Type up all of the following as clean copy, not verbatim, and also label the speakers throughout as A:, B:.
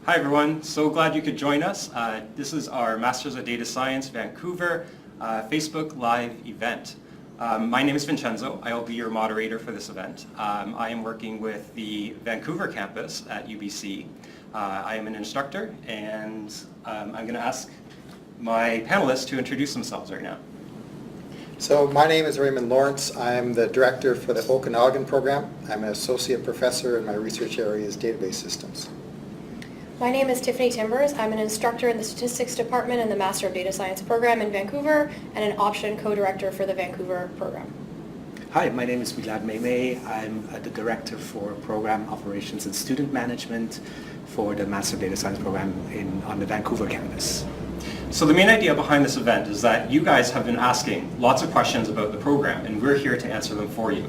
A: Hi everyone, so glad you could join us. This is our Masters of Data Science Vancouver Facebook Live event. My name is Vincenzo. I will be your moderator for this event. I am working with the Vancouver campus at UBC. I am an instructor and I'm going to ask my panelists to introduce themselves right now.
B: So my name is Raymond Lawrence. I'm the director for the Okanagan program. I'm an associate professor and my research area is database systems.
C: My name is Tiffany Timbers. I'm an instructor in the Statistics Department in the Master of Data Science program in Vancouver and an option co-director for the Vancouver program.
D: Hi, my name is Milad Meimei. I'm the director for program operations and student management for the Master of Data Science program on the Vancouver campus.
A: So the main idea behind this event is that you guys have been asking lots of questions about the program and we're here to answer them for you.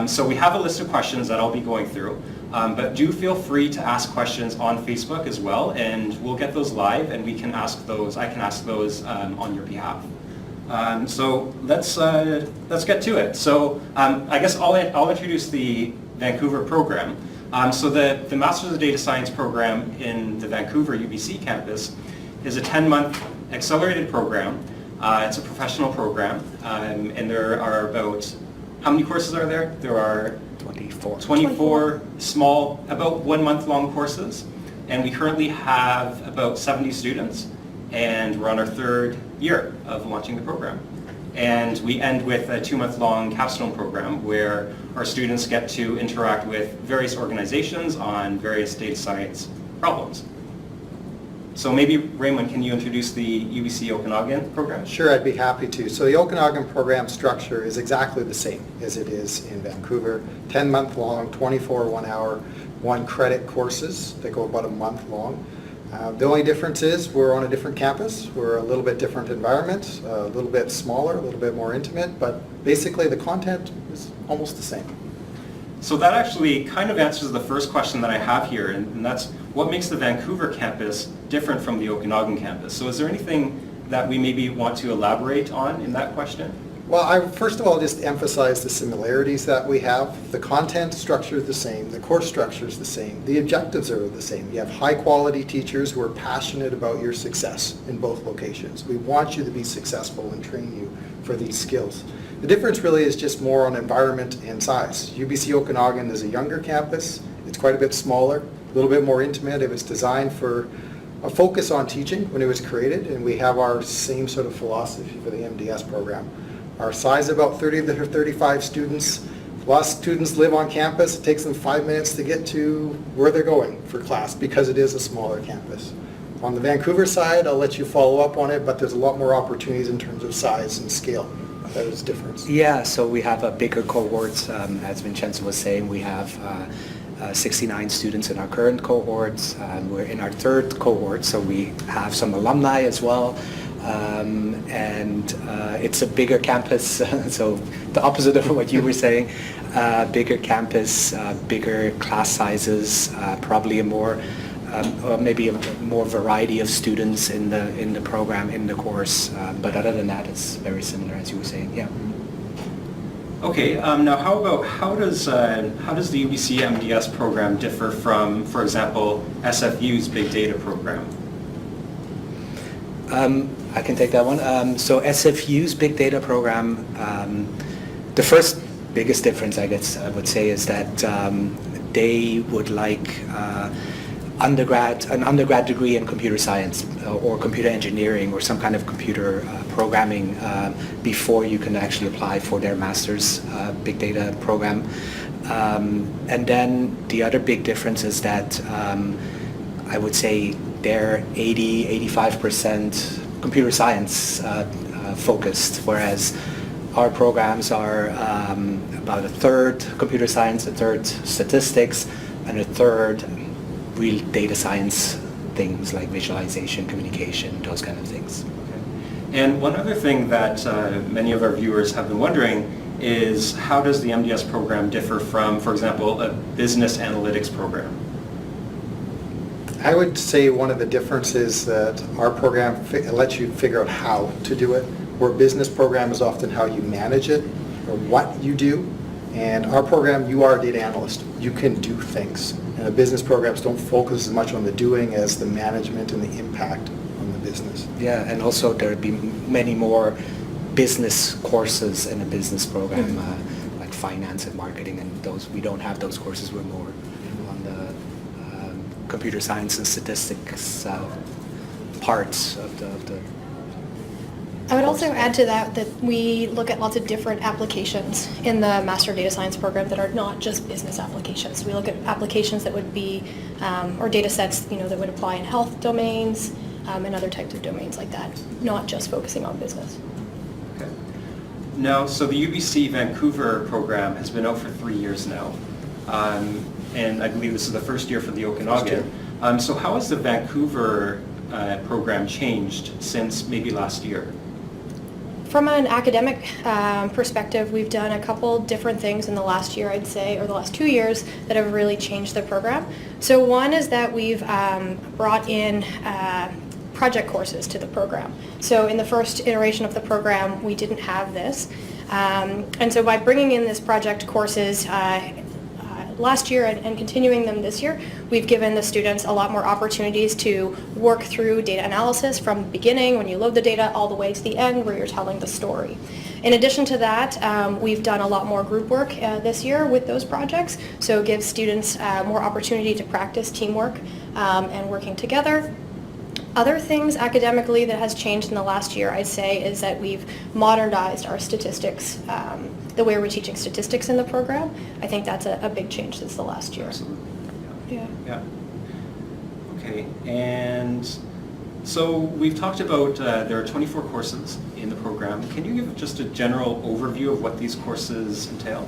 A: So we have a list of questions that I'll be going through, but do feel free to ask questions on Facebook as well, and we'll get those live and we can ask those, I can ask those on your behalf. So let's get to it. So I guess I'll introduce the Vancouver program. So the Masters of Data Science program in the Vancouver UBC campus is a 10-month accelerated program. It's a professional program, and there are about, how many courses are there? There are 24 small, about 1 month long courses, and we currently have about 70 students, and we're on our third year of launching the program. And we end with a 2-month long Capstone program where our students get to interact with various organizations on various data science problems. So maybe, Raymond, can you introduce the UBC Okanagan program?
B: Sure, I'd be happy to. So the Okanagan program structure is exactly the same as it is in Vancouver. 10-month long, 24 1-hour, 1-credit courses that go about a month long. The only difference is we're on a different campus. We're a little bit different environment, a little bit smaller, a little bit more intimate, but basically the content is almost the same.
A: So that actually kind of answers the first question that I have here, and that's what makes the Vancouver campus different from the Okanagan campus. So is there anything that we maybe want to elaborate on in that question?
B: Well, I first of all just emphasize the similarities that we have. The content structure is the same, the course structure is the same, the objectives are the same. You have high quality teachers who are passionate about your success in both locations. We want you to be successful and train you for these skills. The difference really is just more on environment and size. UBC Okanagan is a younger campus. It's quite a bit smaller, a little bit more intimate. It was designed for a focus on teaching when it was created, and we have our same sort of philosophy for the MDS program. Our size is about 30 to 35 students. A lot of students live on campus. It takes them 5 minutes to get to where they're going for class because it is a smaller campus. On the Vancouver side, I'll let you follow up on it, but there's a lot more opportunities in terms of size and scale. That is difference.
D: Yeah, so we have a bigger cohort, as Vincenzo was saying. We have 69 students in our current cohorts. We're in our third cohort, so we have some alumni as well. And it's a bigger campus, so the opposite of what you were saying. Bigger campus, bigger class sizes, probably a more maybe a more variety of students in the program, in the course, but other than that, it's very similar, as you were saying. Yeah.
A: Okay. Now, how does the UBC MDS program differ from, for example, SFU's big data program?
D: I can take that one. So SFU's big data program, the first biggest difference, I guess I would say, is that they would like an undergrad degree in computer science or computer engineering or some kind of computer programming before you can actually apply for their master's big data program. And then the other big difference is that I would say they're 80-85% computer science focused, whereas our programs are about a third computer science, a third statistics, and a third real data science things like visualization, communication, those kind of things.
A: Okay. And one other thing that many of our viewers have been wondering is how does the MDS program differ from, for example, a business analytics program?
B: I would say one of the differences that our program lets you figure out how to do it, where business program is often how you manage it or what you do. And our program, you are a data analyst. You can do things. And the business programs don't focus as much on the doing as the management and the impact on the business.
D: Yeah, and also there would be many more business courses in a business program, like finance and marketing, and those we don't have those courses. We're more on the computer science and statistics parts of the
C: I would also add to that we look at lots of different applications in the Master of Data Science program that are not just business applications. We look at applications that would be, or data sets, that would apply in health domains and other types of domains like that, not just focusing on business.
A: Okay. Now, so the UBC Vancouver program has been out for 3 years now, and I believe this is the first year for the Okanagan. So how has the Vancouver program changed since maybe last year?
C: From an academic perspective, we've done a couple different things in the last year, I'd say, or the last 2 years that have really changed the program. So one is that we've brought in project courses to the program. So in the first iteration of the program, we didn't have this. And so by bringing in this project courses last year and continuing them this year, we've given the students a lot more opportunities to work through data analysis from the beginning, when you load the data, all the way to the end where you're telling the story. In addition to that, we've done a lot more group work this year with those projects, so it gives students more opportunity to practice teamwork and working together. Other things academically that has changed in the last year, I'd say, is that we've modernized our statistics, the way we're teaching statistics in the program. I think that's a big change since the last year.
A: Absolutely.
C: Yeah.
A: Yeah. Okay, and so we've talked about there are 24 courses in the program. Can you give just a general overview of what these courses entail?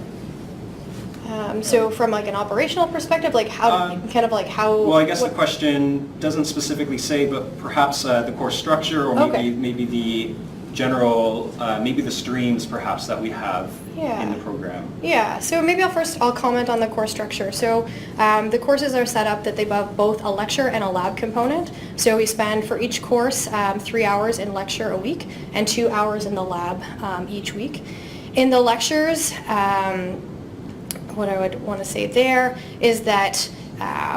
C: So from like an operational perspective, like how,
A: Well, I guess the question doesn't specifically say, but perhaps the course structure, or maybe the general, maybe the streams perhaps that we have in the program.
C: Yeah, so maybe I'll comment on the course structure. So the courses are set up that they have both a lecture and a lab component. So we spend for each course 3 hours in lecture a week and 2 hours in the lab each week. In the lectures, what I would want to say there is that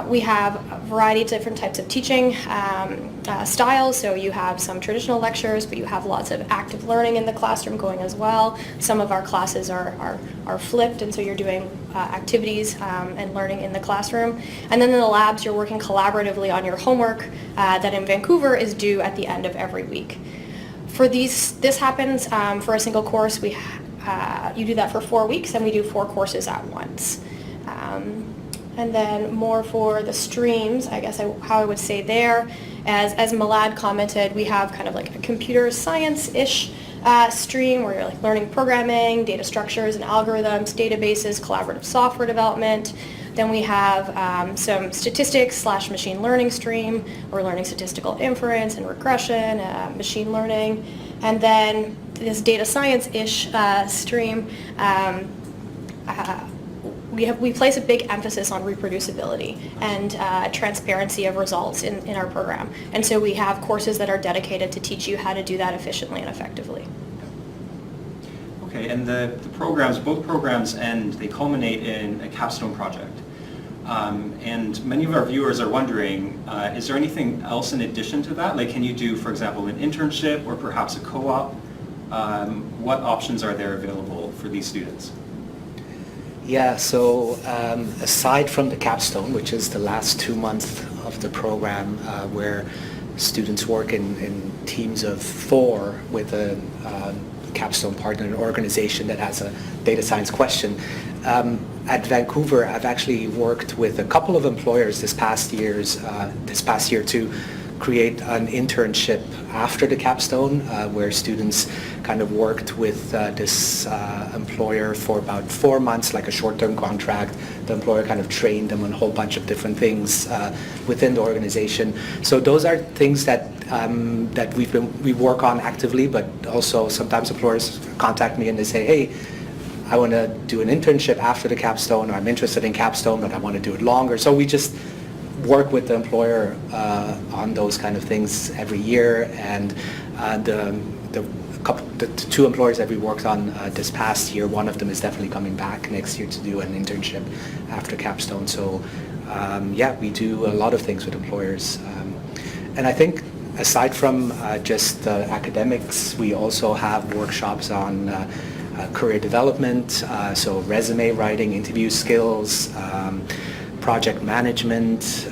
C: we have a variety of different types of teaching styles. So you have some traditional lectures, but you have lots of active learning in the classroom going as well. Some of our classes are flipped, and so you're doing activities and learning in the classroom. And then in the labs, you're working collaboratively on your homework that in Vancouver is due at the end of every week. For this happens for a single course. You do that for 4 weeks, and we do 4 courses at once. And then more for the streams, I guess how I would say there, as Malad commented, we have kind of like a computer science-ish stream where you're like learning programming, data structures and algorithms, databases, collaborative software development. Then we have some statistics/machine learning stream. We're learning statistical inference and regression, machine learning. And then this data science-ish stream, we place a big emphasis on reproducibility and transparency of results in our program. And so we have courses that are dedicated to teach you how to do that efficiently and effectively.
A: Okay, and the programs, both programs they culminate in a capstone project. And many of our viewers are wondering, is there anything else in addition to that? Like, can you do, for example, an internship or perhaps a co-op? What options are there available for these students?
D: Yeah, so aside from the Capstone, which is the last 2 months of the program where students work in teams of 4 with a Capstone partner, an organization that has a data science question. At Vancouver, I've actually worked with a couple of employers this past year to create an internship after the Capstone where students kind of worked with this employer for about 4 months, like a short-term contract. The employer kind of trained them on a whole bunch of different things within the organization. So those are things that we work on actively, but also sometimes employers contact me and they say, hey, I want to do an internship after the Capstone, or I'm interested in Capstone, but I want to do it longer. So we just work with the employer on those kind of things every year, and the 2 employers that we worked on this past year, one of them is definitely coming back next year to do an internship after Capstone. So yeah, we do a lot of things with employers. And I think aside from just academics, we also have workshops on career development, so resume writing, interview skills, project management,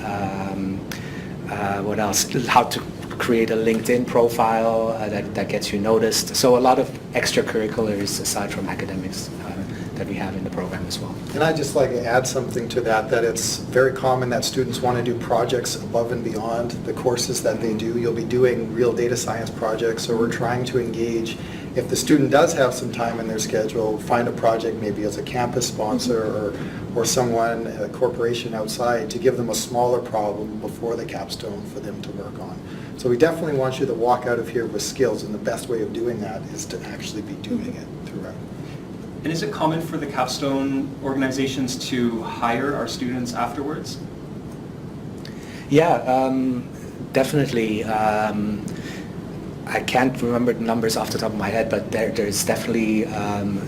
D: what else? How to create a LinkedIn profile that gets you noticed. So a lot of extracurriculars aside from academics that we have in the program as well.
B: And I'd just like to add something to that, that it's very common that students want to do projects above and beyond the courses that they do. You'll be doing real data science projects, so we're trying to engage. If the student does have some time in their schedule, find a project maybe as a campus sponsor or someone, a corporation outside, to give them a smaller problem before the capstone for them to work on. So we definitely want you to walk out of here with skills, and the best way of doing that is to actually be doing it throughout.
A: And is it common for the capstone organizations to hire our students afterwards?
D: Yeah, definitely. I can't remember the numbers off the top of my head, but there's definitely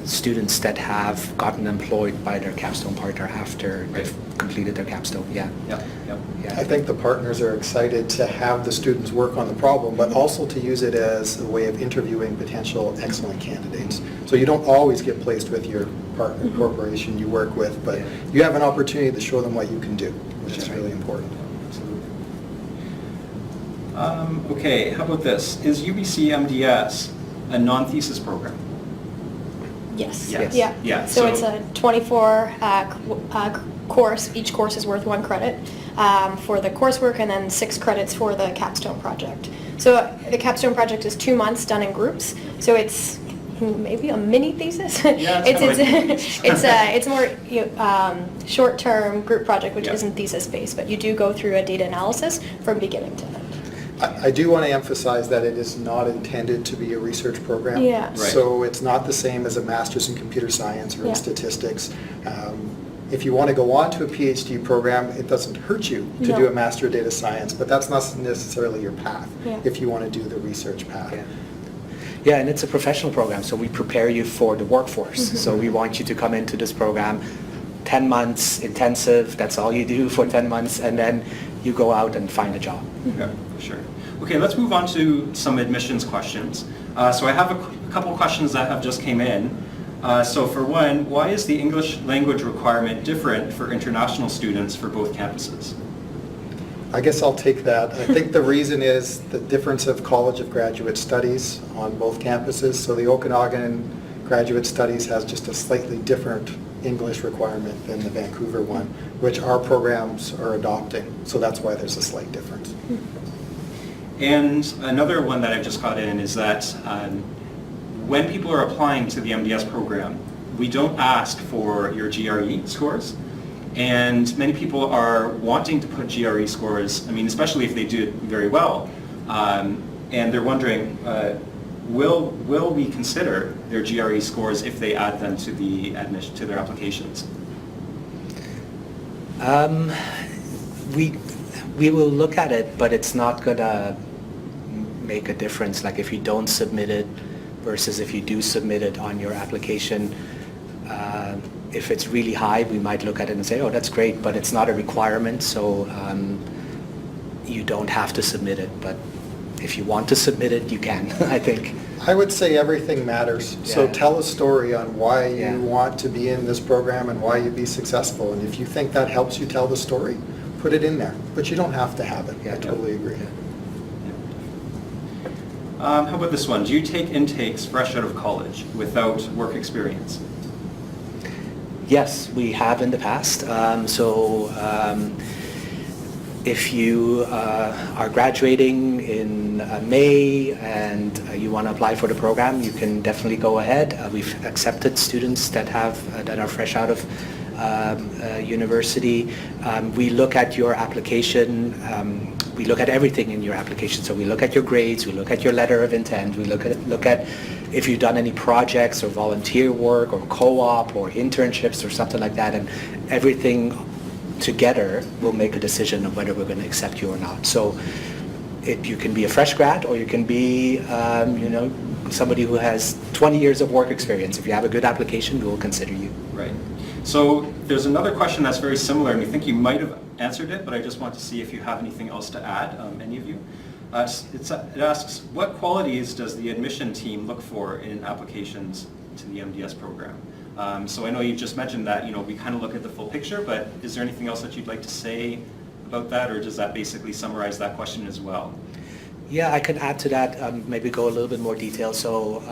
D: students that have gotten employed by their capstone partner after they've completed their capstone. Yeah.
A: Yeah.
D: Yeah.
B: I think the partners are excited to have the students work on the problem, but also to use it as a way of interviewing potential excellent candidates. So you don't always get placed with your partner corporation you work with, but you have an opportunity to show them what you can do, which is really important.
A: Okay, how about this? Is UBC MDS a non-thesis program?
C: Yes.
D: Yes.
C: Yeah.
A: Yeah,
C: So
A: so-
C: it's a 24 course. Each course is worth 1 credit for the coursework, and then 6 credits for the capstone project. So the capstone project is 2 months done in groups. So it's maybe a mini thesis.
A: Yeah, it's kind of like a thesis.
C: it's more short-term group project, which
A: Yeah.
C: isn't thesis-based, but you do go through a data analysis from beginning to end.
B: I do want to emphasize that it is not intended to be a research program.
C: Yeah.
A: Right.
B: So it's not the same as a master's in computer science or
C: Yeah.
B: in statistics. If you want to go on to a PhD program, it doesn't hurt you to
C: No.
B: do a master of data science, but that's not necessarily your path
C: Yeah.
B: if you want to do the research path.
D: Yeah. Yeah, and it's a professional program, so we prepare you for the workforce. So we want you to come into this program, 10 months intensive, that's all you do for 10 months, and then you go out and find a job.
A: Yeah, sure. Okay, let's move on to some admissions questions. So I have a couple questions that have just came in. So for one, why is the English language requirement different for international students for both campuses?
B: I guess I'll take that. I think the reason is the difference of College of Graduate Studies on both campuses. So the Okanagan Graduate Studies has just a slightly different English requirement than the Vancouver one, which our programs are adopting. So that's why there's a slight difference.
A: And another one that I've just got in is that when people are applying to the MDS program, we don't ask for your GRE scores. And many people are wanting to put GRE scores, I mean, especially if they do it very well. And they're wondering, will we consider their GRE scores if they add them to the admission to their applications?
D: We will look at it, but it's not gonna make a difference. Like if you don't submit it versus if you do submit it on your application, if it's really high, we might look at it and say, oh, that's great, but it's not a requirement, so you don't have to submit it. But if you want to submit it, you can, I think.
B: I would say everything matters. So
D: Yeah.
B: tell a story on why
D: Yeah.
B: you want to be in this program and why you'd be successful. And if you think that helps you tell the story, put it in there. But you don't have to have it.
D: Yeah.
B: I totally agree.
A: How about this one? Do you take intakes fresh out of college without work experience?
D: Yes, we have in the past. If you are graduating in May and you want to apply for the program, you can definitely go ahead. We've accepted students that are fresh out of university. We look at your application. We look at everything in your application. So we look at your grades, we look at your letter of intent, we look at if you've done any projects or volunteer work or co-op or internships or something like that, and everything together will make a decision of whether we're going to accept you or not. So you can be a fresh grad or you can be somebody who has 20 years of work experience. If you have a good application, we will consider you.
A: Right. So there's another question that's very similar, and we think you might have answered it, but I just want to see if you have anything else to add, any of you. It asks, what qualities does the admission team look for in applications to the MDS program? So I know you've just mentioned that, we kind of look at the full picture, but is there anything else that you'd like to say about that, or does that basically summarize that question as well?
D: Yeah, I could add to that, maybe go a little bit more detail. So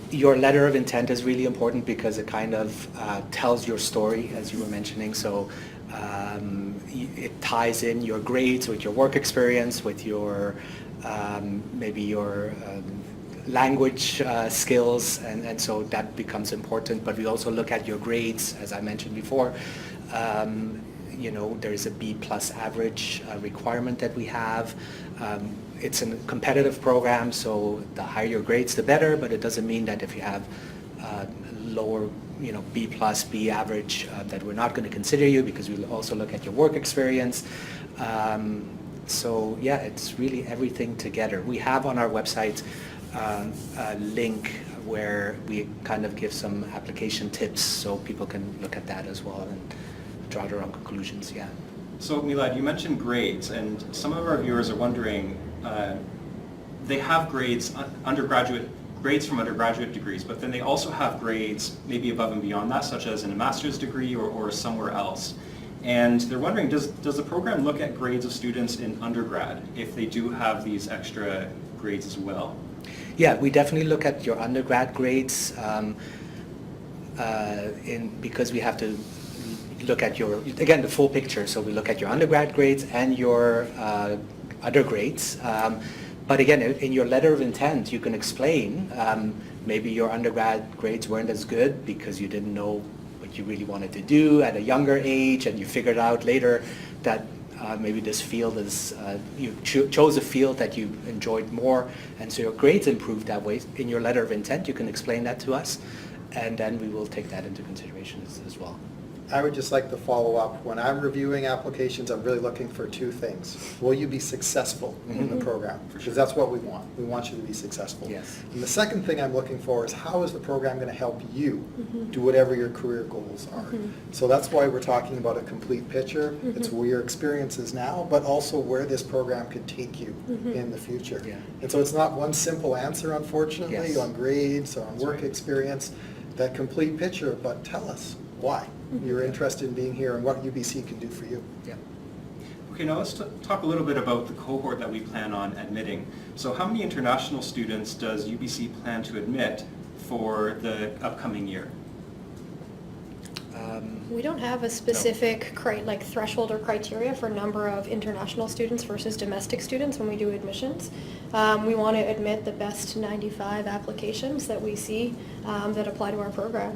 D: your letter of intent is really important because it kind of tells your story, as you were mentioning. So it ties in your grades with your work experience, with your maybe your language skills, and so that becomes important. But we also look at your grades, as I mentioned before. There is a B+ average requirement that we have. It's a competitive program, so the higher your grades, the better, but it doesn't mean that if you have lower, B+, B average, that we're not going to consider you, because we'll also look at your work experience. So yeah, it's really everything together. We have on our website a link where we kind of give some application tips, so people can look at that as well and draw their own conclusions, yeah.
A: So Milad, you mentioned grades, and some of our viewers are wondering, they have grades from undergraduate degrees, but then they also have grades maybe above and beyond that, such as in a master's degree or somewhere else. And they're wondering, does the program look at grades of students in undergrad if they do have these extra grades as well?
D: Yeah, we definitely look at your undergrad grades because we have to look at the full picture. So we look at your undergrad grades and your other grades. But again, in your letter of intent, you can explain maybe your undergrad grades weren't as good because you didn't know what you really wanted to do at a younger age, and you figured out later that maybe this field is, you chose a field that you enjoyed more, and so your grades improved that way. In your letter of intent, you can explain that to us, and then we will take that into consideration as well.
B: I would just like to follow up. When I'm reviewing applications, I'm really looking for two things. Will you be successful in the program? Because that's what we want. We want you to be successful.
D: Yes.
B: And the second thing I'm looking for is, how is the program going to help you do whatever your career goals are? So that's why we're talking about a complete picture. It's where your experience is now, but also where this program could take you in the future.
D: Yeah.
B: And so it's not one simple answer, unfortunately,
D: Yes.
B: on grades or on work experience, that complete picture, but tell us why you're interested in being here and what UBC can do for you.
D: Yeah.
A: Okay, now let's talk a little bit about the cohort that we plan on admitting. So how many international students does UBC plan to admit for the upcoming year?
C: We don't have a specific threshold or criteria for number of international students versus domestic students when we do admissions. We want to admit the best 95 applications that we see that apply to our program.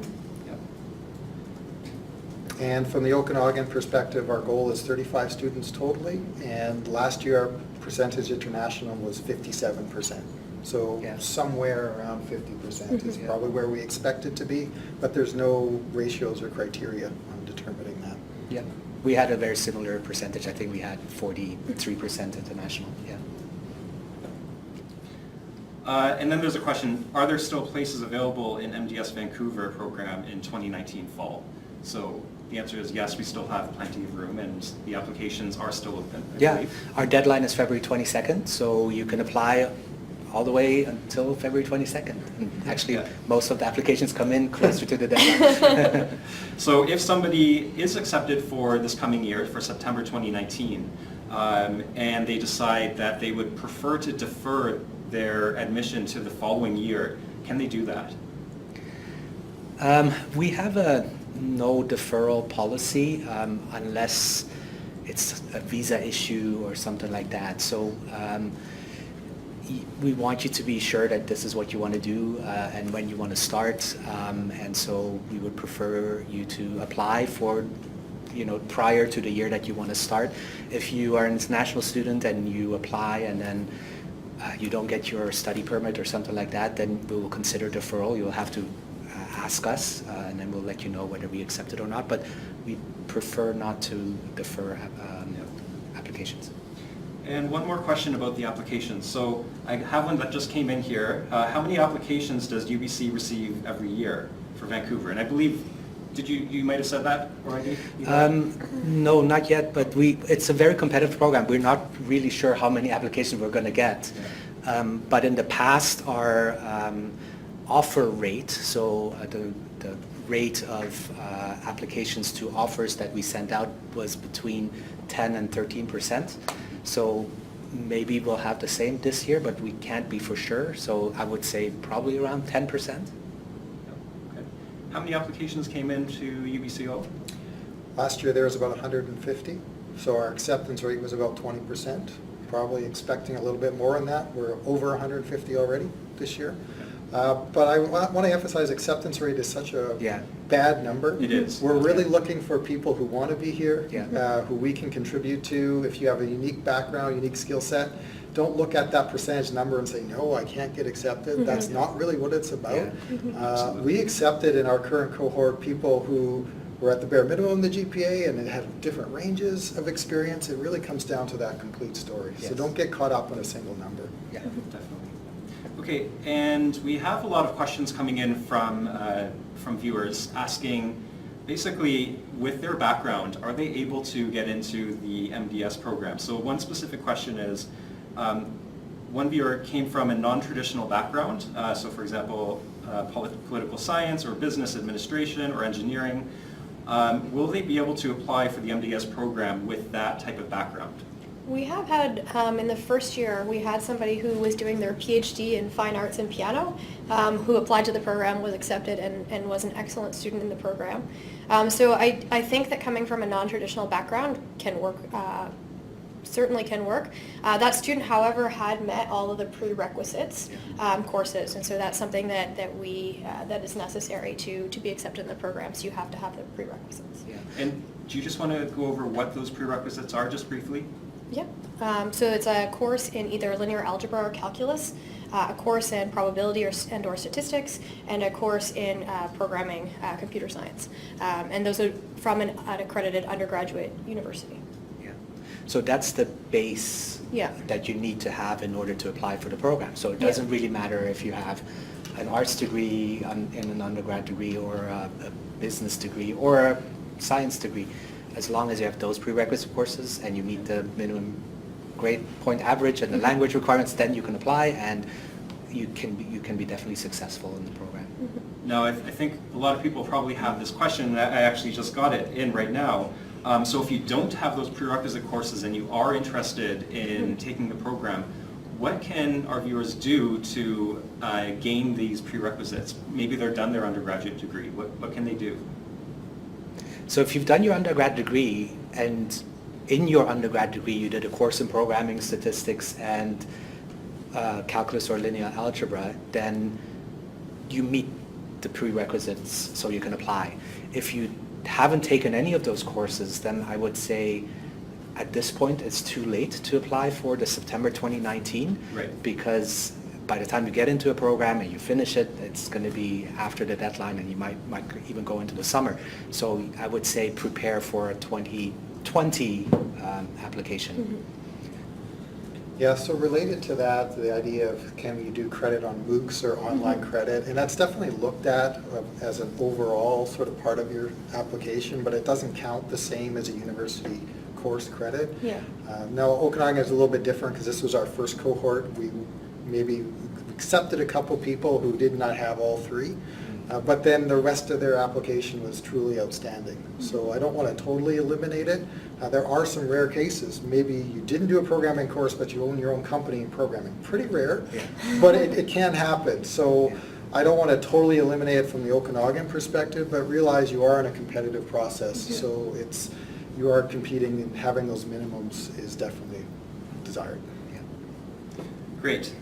B: And from the Okanagan perspective, our goal is 35 students totally, and last year our percentage international was 57%. So
D: Yeah.
B: somewhere around 50% is probably where we expect it to be, but there's no ratios or criteria on determining that.
D: Yeah. We had a very similar percentage. I think we had 43% international, yeah.
A: And then there's a question, are there still places available in MDS Vancouver program in 2019 fall? So the answer is yes, we still have plenty of room, and the applications are still open, I believe.
D: Our deadline is February 22nd, so you can apply all the way until February 22nd. And actually, most of the applications come in closer to the deadline.
A: So if somebody is accepted for this coming year, for September 2019, and they decide that they would prefer to defer their admission to the following year, can they do that?
D: We have a no deferral policy unless it's a visa issue or something like that. So we want you to be sure that this is what you want to do and when you want to start, and so we would prefer you to apply for, prior to the year that you want to start. If you are an international student and you apply and then you don't get your study permit or something like that, then we will consider deferral. You'll have to ask us, and then we'll let you know whether we accept it or not, but we prefer not to defer applications.
A: And one more question about the applications. So I have one that just came in here. How many applications does UBC receive every year for Vancouver? And I believe Did you might have said that already?
D: No, not yet, but it's a very competitive program. We're not really sure how many applications we're going to get. But in the past, our offer rate, so the rate of applications to offers that we sent out was between 10 and 13%. So maybe we'll have the same this year, but we can't be for sure. So I would say probably around 10%.
A: Okay. How many applications came into UBCO?
B: Last year there was about 150, so our acceptance rate was about 20%. Probably expecting a little bit more than that. We're over 150 already this year. But I want to emphasize acceptance rate is such a bad number.
A: It is.
B: We're really looking for people who want to be here, who we can contribute to. If you have a unique background, unique skill set, don't look at that percentage number and say, no, I can't get accepted. That's not really what it's about. We accepted in our current cohort people who were at the bare minimum of the GPA and it had different ranges of experience. It really comes down to that complete story. So don't get caught up on a single number.
A: Yeah, definitely. Okay, and we have a lot of questions coming in from viewers asking, basically, with their background, are they able to get into the MDS program? So one specific question is, one viewer came from a non-traditional background, so for example, political science or business administration or engineering. Will they be able to apply for the MDS program with that type of background?
C: We have had, in the first year, we had somebody who was doing their PhD in fine arts and piano, who applied to the program, was accepted, and was an excellent student in the program. So I think that coming from a non-traditional background can work, certainly can work. That student, however, had met all of the prerequisites courses, and so that's something that is necessary to be accepted in the program, so you have to have the prerequisites.
D: Yeah.
A: And do you just want to go over what those prerequisites are, just briefly?
C: Yeah, so it's a course in either linear algebra or calculus, a course in probability or statistics, and a course in programming, computer science. And those are from an accredited undergraduate university.
D: Yeah. So that's the base that you need to have in order to apply for the program. So it doesn't really matter if you have an arts degree in an undergrad degree or a business degree or a science degree. As long as you have those prerequisite courses and you meet the minimum grade point average and the language requirements, then you can apply and you can be definitely successful in the program.
A: Now, I think a lot of people probably have this question, and I actually just got it in right now. So if you don't have those prerequisite courses and you are interested in taking the program, what can our viewers do to gain these prerequisites? Maybe they're done their undergraduate degree. What can they do?
D: So if you've done your undergrad degree and in your undergrad degree you did a course in programming, statistics, and calculus or linear algebra, then you meet the prerequisites so you can apply. If you haven't taken any of those courses, then I would say at this point it's too late to apply for the September 2019, because by the time you get into a program and you finish it, it's going to be after the deadline and you might even go into the summer. So I would say prepare for a 2020 application.
B: Yeah, so related to that, the idea of can you do credit on MOOCs or online credit, and that's definitely looked at as an overall sort of part of your application, but it doesn't count the same as a university course credit. Now, Okanagan is a little bit different because this was our first cohort. We maybe accepted a couple people who did not have all three, but then the rest of their application was truly outstanding. So I don't want to totally eliminate it. There are some rare cases. Maybe you didn't do a programming course, but you own your own company in programming. Pretty rare, but it can happen. So I don't want to totally eliminate it from the Okanagan perspective, but realize you are in a competitive process. So you are competing, and having those minimums is definitely desired.
A: Great.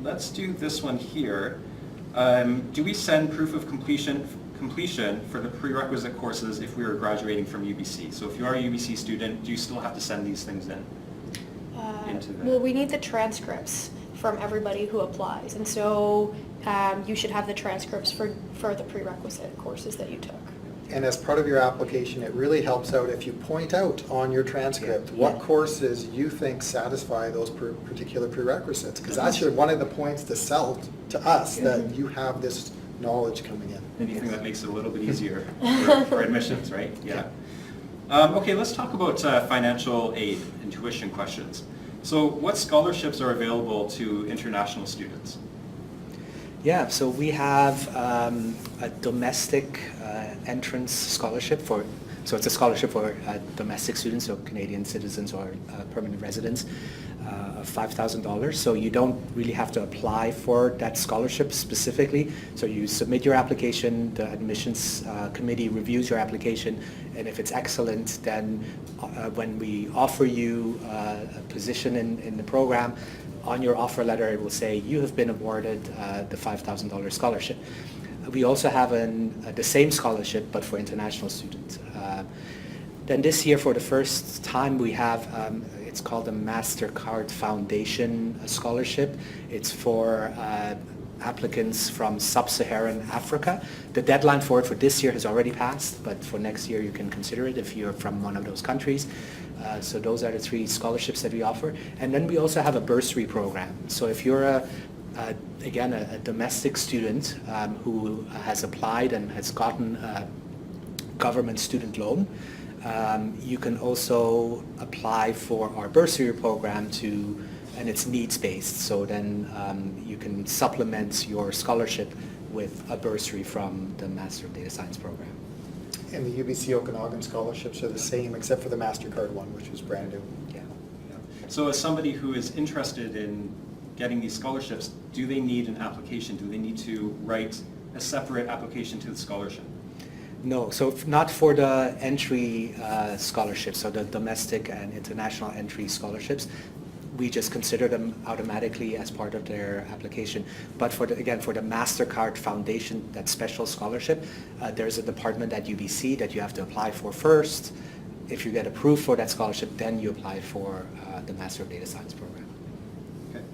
A: Let's do this one here. Do we send proof of completion for the prerequisite courses if we are graduating from UBC? So if you are a UBC student, do you still have to send these things in?
C: Well, we need the transcripts from everybody who applies, and so you should have the transcripts for the prerequisite courses that you took.
B: And as part of your application, it really helps out if you point out on your transcript what courses you think satisfy those particular prerequisites, because that's one of the points to sell to us that you have this knowledge coming in.
A: Anything that makes it a little bit easier for admissions, right? Yeah. Okay, let's talk about financial aid and tuition questions. So what scholarships are available to international students?
D: Yeah, so we have a domestic entrance scholarship so it's a scholarship for domestic students, so Canadian citizens or permanent residents, of $5,000. So you don't really have to apply for that scholarship specifically. So you submit your application, the admissions committee reviews your application, and if it's excellent, then when we offer you a position in the program, on your offer letter it will say you have been awarded the $5,000 scholarship. We also have the same scholarship but for international students. Then this year for the first time we have, it's called the MasterCard Foundation Scholarship. It's for applicants from sub-Saharan Africa. The deadline for it for this year has already passed, but for next year you can consider it if you're from one of those countries. So those are the 3 scholarships that we offer. And then we also have a bursary program. So if you're again a domestic student who has applied and has gotten a government student loan, you can also apply for our bursary program and it's needs-based. So then you can supplement your scholarship with a bursary from the Master of Data Science program.
B: And the UBC Okanagan scholarships are the same except for the MasterCard one, which is brand new.
D: Yeah.
A: So as somebody who is interested in getting these scholarships, do they need an application? Do they need to write a separate application to the scholarship?
D: No, so not for the entry scholarships, so the domestic and international entry scholarships. We just consider them automatically as part of their application. But for the MasterCard Foundation, that special scholarship, there's a department at UBC that you have to apply for first. If you get approved for that scholarship, then you apply for the Master of Data Science program.
A: Okay.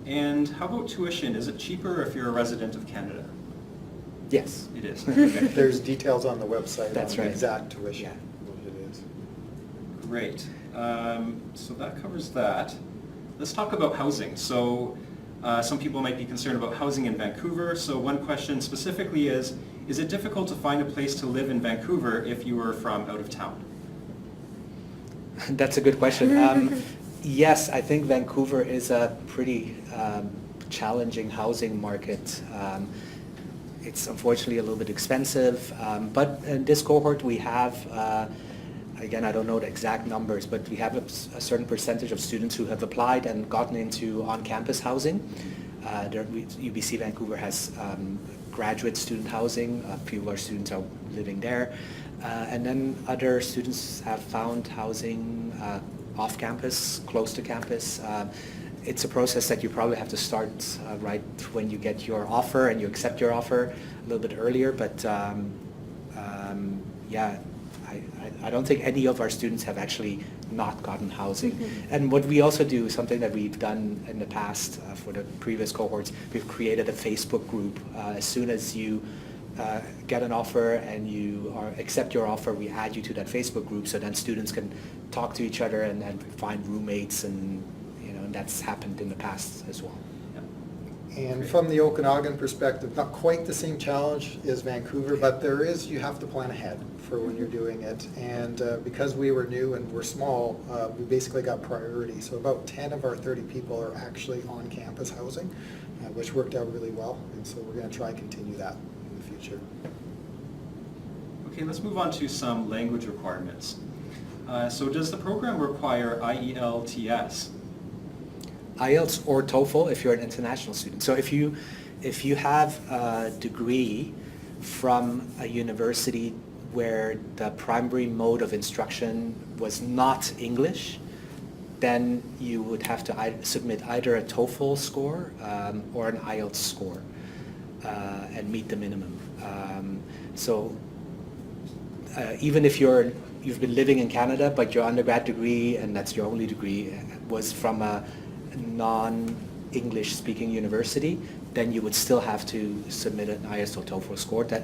A: And how about tuition? Is it cheaper if you're a resident of Canada?
D: Yes.
A: It is. Okay.
B: There's details on the website
D: That's
B: on
D: right.
B: the exact tuition,
D: Yeah.
B: what it is.
A: Great. So that covers that. Let's talk about housing. So some people might be concerned about housing in Vancouver. So one question specifically is it difficult to find a place to live in Vancouver if you were from out of town?
D: That's a good question. Yes, I think Vancouver is a pretty challenging housing market. It's unfortunately a little bit expensive, but in this cohort we have, again, I don't know the exact numbers, but we have a certain percentage of students who have applied and gotten into on-campus housing. UBC Vancouver has graduate student housing. A few of our students are living there. And then other students have found housing off-campus, close to campus. It's a process that you probably have to start right when you get your offer and you accept your offer a little bit earlier. But yeah, I don't think any of our students have actually not gotten housing. Mm-hmm. And what we also do, something that we've done in the past for the previous cohorts, we've created a Facebook group. As soon as you get an offer and you accept your offer, we add you to that Facebook group so then students can talk to each other and find roommates, and that's happened in the past as well.
B: And from the Okanagan perspective, not quite the same challenge as Vancouver, but you have to plan ahead for when you're doing it. And because we were new and we're small, we basically got priority. So about 10 of our 30 people are actually on campus housing, which worked out really well. And so we're going to try and continue that in the future.
A: Okay, let's move on to some language requirements. So does the program require IELTS?
D: IELTS or TOEFL if you're an international student. So if you have a degree from a university where the primary mode of instruction was not English, then you would have to submit either a TOEFL score or an IELTS score and meet the minimum. So even if you've been living in Canada, but your undergrad degree, and that's your only degree, was from a non-English speaking university, then you would still have to submit an IELTS or TOEFL score that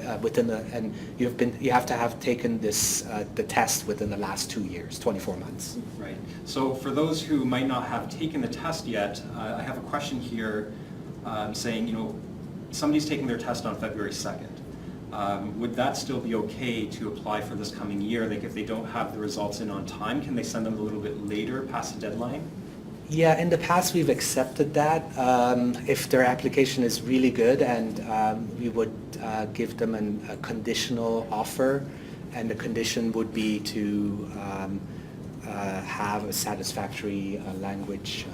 D: and you have to have taken the test within the last 2 years, 24 months.
A: Right. So for those who might not have taken the test yet, I have a question here saying, somebody's taking their test on February 2nd. Would that still be okay to apply for this coming year? Like if they don't have the results in on time, can they send them a little bit later past the deadline?
D: Yeah, in the past we've accepted that. If their application is really good, and we would give them a conditional offer, and the condition would be to have a satisfactory language,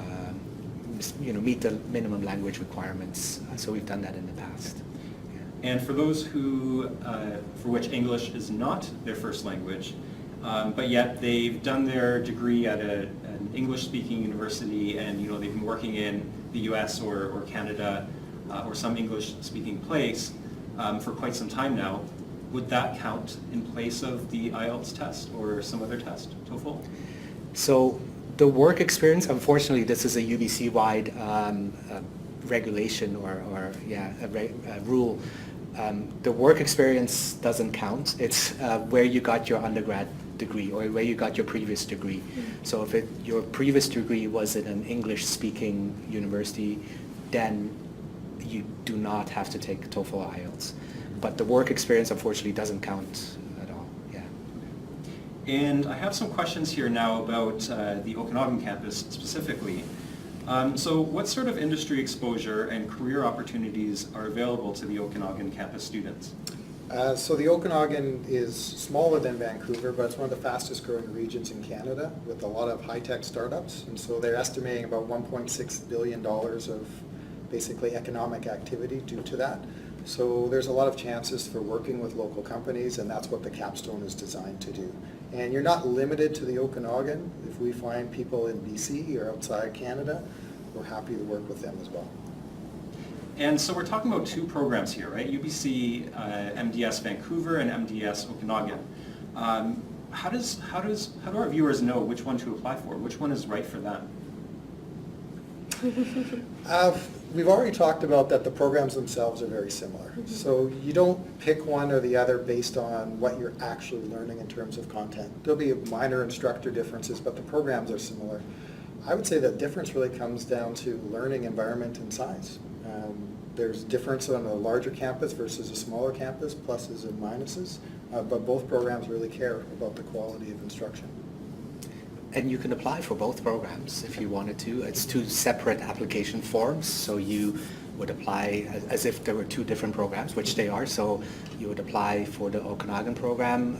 D: meet the minimum language requirements. So we've done that in the past.
A: And for those who, for which English is not their first language, but yet they've done their degree at an English-speaking university, and they've been working in the U.S. or Canada or some English-speaking place for quite some time now, would that count in place of the IELTS test or some other test, TOEFL?
D: So the work experience, unfortunately, this is a UBC-wide regulation or a rule. The work experience doesn't count. It's where you got your undergrad degree or where you got your previous degree. So if your previous degree was in an English-speaking university, then you do not have to take TOEFL or IELTS. But the work experience, unfortunately, doesn't count at all. Yeah.
A: And I have some questions here now about the Okanagan campus specifically. So what sort of industry exposure and career opportunities are available to the Okanagan campus students?
B: So the Okanagan is smaller than Vancouver, but it's one of the fastest growing regions in Canada with a lot of high-tech startups. And so they're estimating about $1.6 billion of basically economic activity due to that. So there's a lot of chances for working with local companies, and that's what the Capstone is designed to do. And you're not limited to the Okanagan. If we find people in BC or outside Canada, we're happy to work with them as well.
A: And so we're talking about two programs here, right? UBC MDS Vancouver and MDS Okanagan. How do our viewers know which one to apply for? Which one is right for them?
B: We've already talked about that the programs themselves are very similar. So you don't pick one or the other based on what you're actually learning in terms of content. There'll be minor instructor differences, but the programs are similar. I would say the difference really comes down to learning environment and size. There's difference on a larger campus versus a smaller campus, pluses and minuses, but both programs really care about the quality of instruction.
D: And you can apply for both programs if you wanted to. It's two separate application forms, so you would apply as if there were two different programs, which they are. So you would apply for the Okanagan program,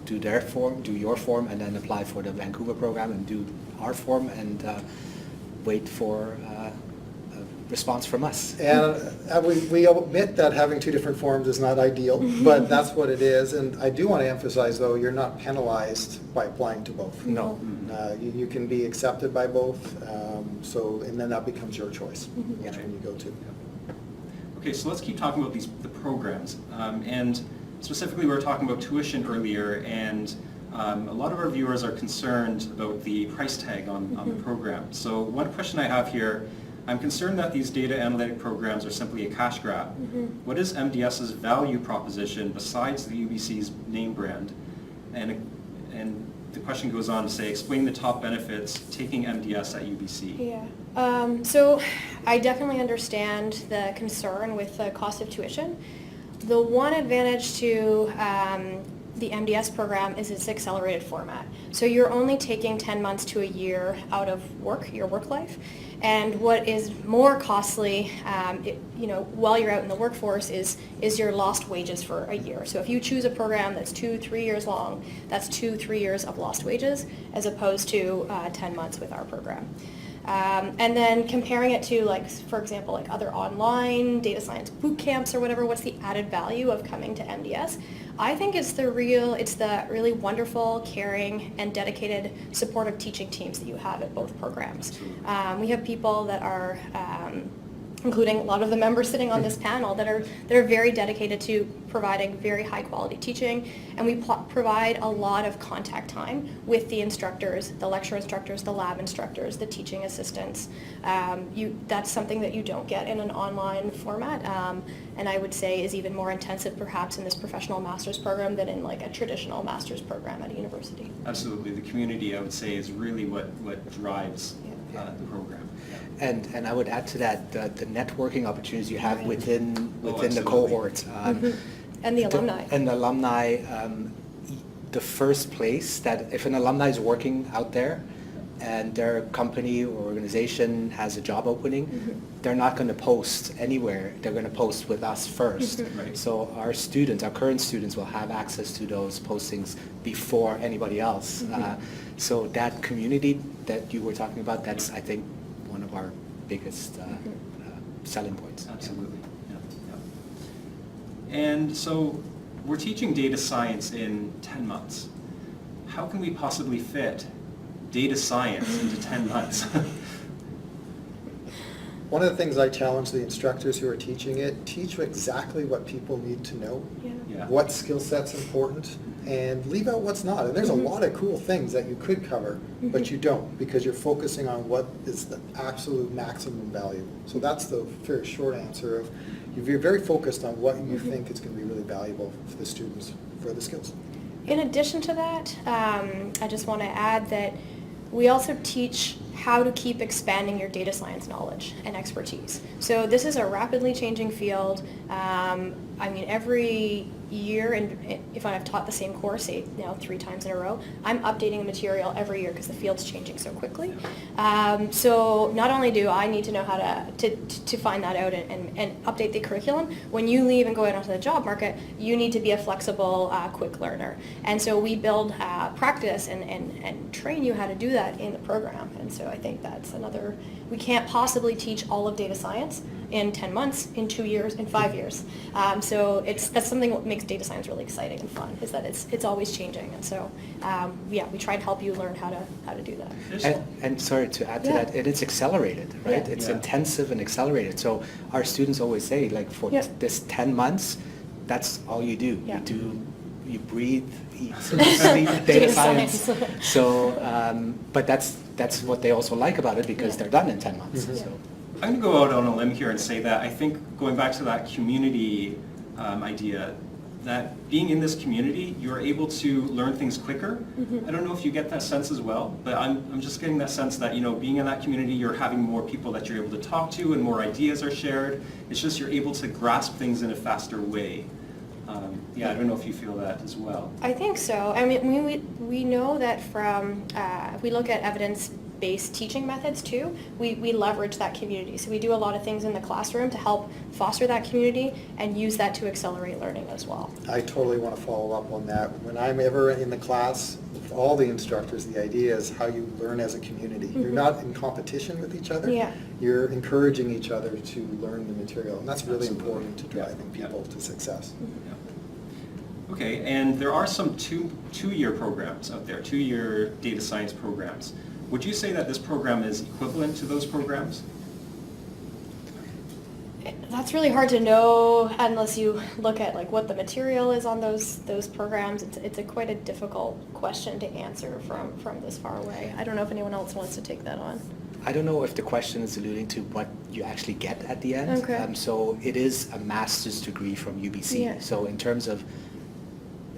D: do their form, do your form, and then apply for the Vancouver program and do our form, and wait for a response from us.
B: And we admit that having two different forms is not ideal, but that's what it is. And I do want to emphasize, though, you're not penalized by applying to both.
D: No.
B: You can be accepted by both, and then that becomes your choice, which one you go to.
A: Okay, so let's keep talking about the programs. And specifically, we were talking about tuition earlier, and a lot of our viewers are concerned about the price tag on the program. So one question I have here, I'm concerned that these data analytic programs are simply a cash grab. What is MDS's value proposition besides the UBC's name brand? And the question goes on to say, explain the top benefits taking MDS at UBC.
C: Yeah. So I definitely understand the concern with the cost of tuition. The one advantage to the MDS program is its accelerated format. So you're only taking 10 months to a year out of your work life. And what is more costly, while you're out in the workforce is your lost wages for a year. So if you choose a program that's 2-3 years long, that's 2-3 years of lost wages, as opposed to 10 months with our program. And then comparing it to, for example, other online data science boot camps or whatever, what's the added value of coming to MDS? I think it's the really wonderful, caring, and dedicated supportive teaching teams that you have at both programs. We have people that are, including a lot of the members sitting on this panel, that are very dedicated to providing very high quality teaching, and we provide a lot of contact time with the instructors, the lecture instructors, the lab instructors, the teaching assistants. That's something that you don't get in an online format, and I would say is even more intensive perhaps in this professional master's program than in a traditional master's program at a university.
A: Absolutely. The community, I would say, is really what drives the program.
D: And I would add to that the networking opportunities you have
C: Right.
D: within the
A: absolutely.
D: cohorts.
C: And the alumni.
D: And the alumni, the first place that if an alumni is working out there and their company or organization has a job opening, they're not going to post anywhere. They're going to post with us first.
A: Right.
D: So our students, our current students, will have access to those postings before anybody else. So that community that you were talking about, that's, I think, one of our biggest selling points.
A: Absolutely. Yeah. And so we're teaching data science in 10 months. How can we possibly fit data science into 10 months?
B: One of the things I challenge the instructors who are teaching it, teach exactly what people need to know,
A: Yeah.
B: what skill set's important, and leave out what's not. And there's a lot of cool things that you could cover, but you don't, because you're focusing on what is the absolute maximum value. So that's the very short answer of, you're very focused on what you think is going to be really valuable for the students for the skills.
C: In addition to that, I just want to add that we also teach how to keep expanding your data science knowledge and expertise. So this is a rapidly changing field. I mean, every year, and if I've taught the same course, say, 3 times in a row, I'm updating the material every year because the field's changing so quickly. So not only do I need to know how to find that out and update the curriculum, when you leave and go out onto the job market, you need to be a flexible, quick learner. And so we build practice and train you how to do that in the program. And so I think that's another, we can't possibly teach all of data science in 10 months, in 2 years, in 5 years. So that's something that makes data science really exciting and fun, is that it's always changing. And so, we try and help you learn how to do that.
D: And sorry to add to that, it is accelerated, right?
C: Yeah.
D: It's
A: Yeah.
D: intensive and accelerated. So our students always say, like, for this 10 months, that's all you do.
C: Yeah.
D: You breathe, eat, sleep, data science. So, but that's what they also like about it, because they're done in 10 months.
B: Mhm.
D: So.
A: I'm going to go out on a limb here and say that I think, going back to that community idea, that being in this community, you're able to learn things quicker. I don't know if you get that sense as well, but I'm just getting that sense that, being in that community, you're having more people that you're able to talk to and more ideas are shared. It's just you're able to grasp things in a faster way. I don't know if you feel that as well.
C: I think so. I mean, we know that from, if we look at evidence-based teaching methods too, we leverage that community. So we do a lot of things in the classroom to help foster that community and use that to accelerate learning as well.
B: I totally want to follow up on that. When I'm ever in the class with all the instructors, the idea is how you learn as a community. You're not in competition with each other.
C: Yeah.
B: You're encouraging each other to learn the material, and that's really
A: Absolutely.
B: important to driving people to success.
A: Yeah. Okay, and there are some two-year programs out there, 2-year data science programs. Would you say that this program is equivalent to those programs?
C: That's really hard to know unless you look at what the material is on those programs. It's quite a difficult question to answer from this far away. I don't know if anyone else wants to take that on.
D: I don't know if the question is alluding to what you actually get at the end.
C: Okay.
D: So it is a master's degree from UBC.
C: Yeah.
D: So in terms of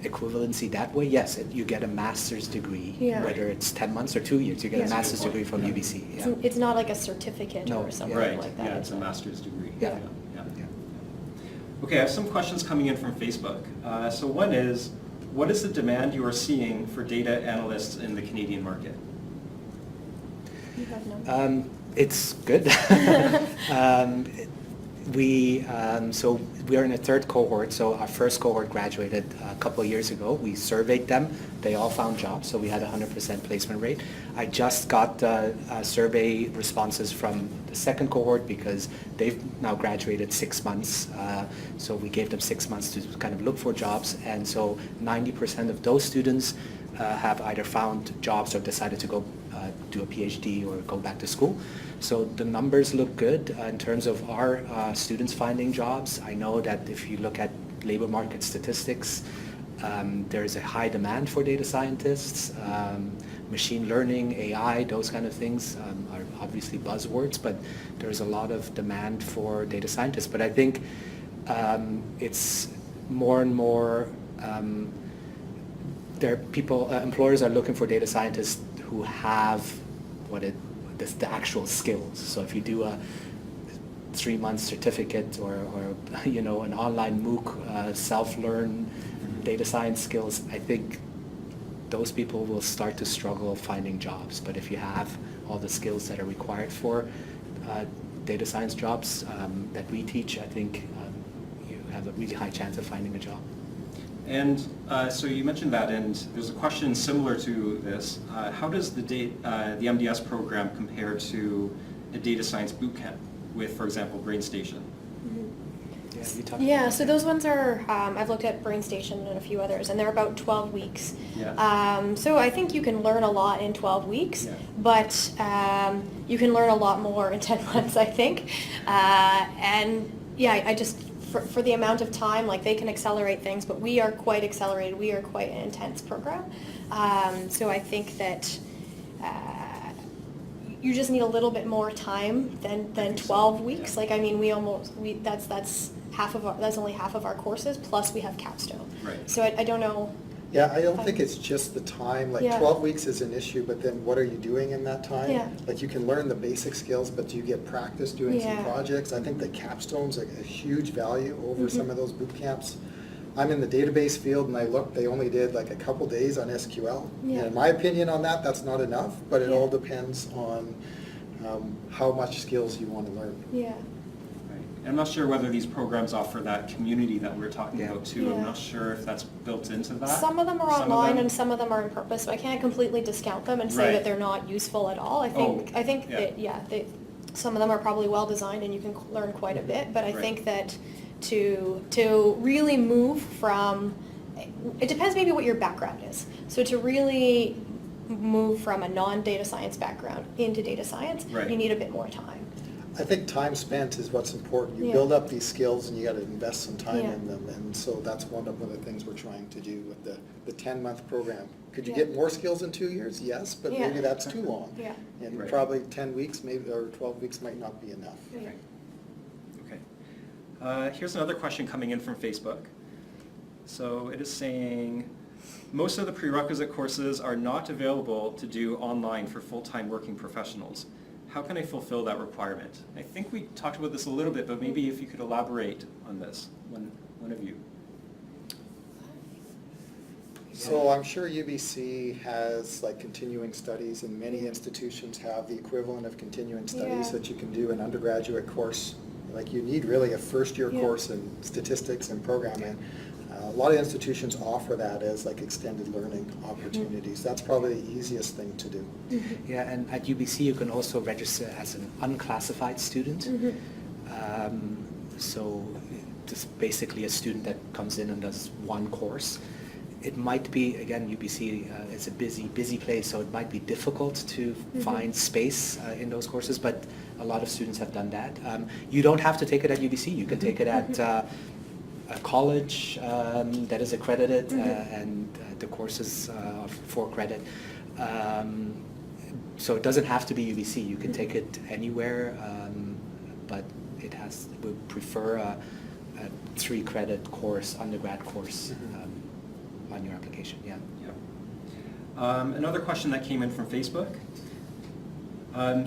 D: equivalency that way, yes, you get a master's degree,
C: Yeah.
D: whether it's 10 months or 2 years, you get
C: Yeah.
D: a master's
A: That's a good
D: degree from
A: point.
D: UBC.
C: It's,
D: Yeah.
C: it's not like a certificate
D: No,
C: or something
A: Right,
C: like that.
A: yeah, it's a master's degree.
C: Yeah.
D: Yeah.
A: Okay, I have some questions coming in from Facebook. So one is, what is the demand you are seeing for data analysts in the Canadian market?
C: You have no.
D: It's good. So we are in a third cohort. So our first cohort graduated a couple of years ago. We surveyed them. They all found jobs, so we had a 100% placement rate. I just got survey responses from the second cohort because they've now graduated 6 months. So we gave them 6 months to kind of look for jobs. And so 90% of those students have either found jobs or decided to go do a PhD or go back to school. So the numbers look good in terms of our students finding jobs. I know that if you look at labor market statistics, there is a high demand for data scientists. Machine learning, AI, those kind of things are obviously buzzwords, but there's a lot of demand for data scientists. But I think it's more and more employers are looking for data scientists who have the actual skills. So if you do a 3-month certificate or an online MOOC, self-learn data science skills, I think those people will start to struggle finding jobs. But if you have all the skills that are required for data science jobs that we teach, I think you have a really high chance of finding a job.
A: And so you mentioned that, and there's a question similar to this. How does the MDS program compare to a data science bootcamp with, for example, BrainStation?
C: Yeah, so those ones are, I've looked at BrainStation and a few others, and they're about 12 weeks.
A: Yeah.
C: So I think you can learn a lot in 12 weeks,
A: yeah.
C: but you can learn a lot more in 10 months, I think. And yeah, I just, for the amount of time, like they can accelerate things, but we are quite accelerated. We are quite an intense program. So I think that you just need a little bit more time than 12 weeks.
A: Yeah.
C: Like, I mean, that's only half of our courses, plus we have Capstone.
A: Right.
C: So I don't know.
B: Yeah, I don't think it's just the time, like
C: Yeah.
B: 12 weeks is an issue, but then what are you doing in that time?
C: Yeah.
B: Like you can learn the basic skills, but do you get practice doing some
C: Yeah.
B: projects? I think the Capstone's a huge value over
C: Mm-hmm.
B: some of those boot camps. I'm in the database field and I looked, they only did like a couple days on SQL.
C: Yeah.
B: And in my opinion on that, that's not enough, but it
C: Yeah.
B: all depends on how much skills you want to learn.
C: Yeah.
A: Right. And I'm not sure whether these programs offer that community that we're talking
D: Yeah.
A: about too.
C: Yeah.
A: I'm not sure if that's built into that.
C: Some of them are
A: Some of
C: online
A: them?
C: and some of them are in purpose, so I can't completely discount them and say
A: Right.
C: that they're not useful at all. I think
A: yeah.
C: that some of them are probably well designed and you can learn quite a bit, but I
A: Right.
C: think that to really move from, it depends maybe what your background is. So to really move from a non-data science background into data science,
A: Right.
C: you need a bit more time.
B: I think time spent is what's important. You
C: Yeah.
B: build up these skills and you got to invest some time
C: Yeah.
B: in them. And so that's one of the things we're trying to do with the 10-month program. Could you
C: Yeah.
B: get more skills in 2 years? Yes, but
C: Yeah.
B: maybe that's too long.
C: Yeah.
B: And
A: Right.
B: probably 10 weeks maybe, or 12 weeks might not be enough.
C: Yeah.
A: Okay. Here's another question coming in from Facebook. So it is saying, most of the prerequisite courses are not available to do online for full-time working professionals. How can I fulfill that requirement? I think we talked about this a little bit, but maybe if you could elaborate on this, one of you.
B: So I'm sure UBC has like continuing studies and many institutions have the equivalent of continuing studies
C: Yeah.
B: that you can do an undergraduate course. Like you need really a first-year
C: Yeah.
B: course in statistics and programming. A lot of institutions offer that as like extended learning opportunities. That's probably the easiest thing to do.
D: Yeah, and at UBC you can also register as an unclassified student. So just basically a student that comes in and does one course. It might be, again, UBC is a busy place, so it might be difficult to find space in those courses, but a lot of students have done that. You don't have to take it at UBC. You can take it at a college that is accredited, and the courses are for credit. So it doesn't have to be UBC. You can take it anywhere, but we prefer a 3-credit course, undergrad course on your application. Yeah.
A: Another question that came in from Facebook. And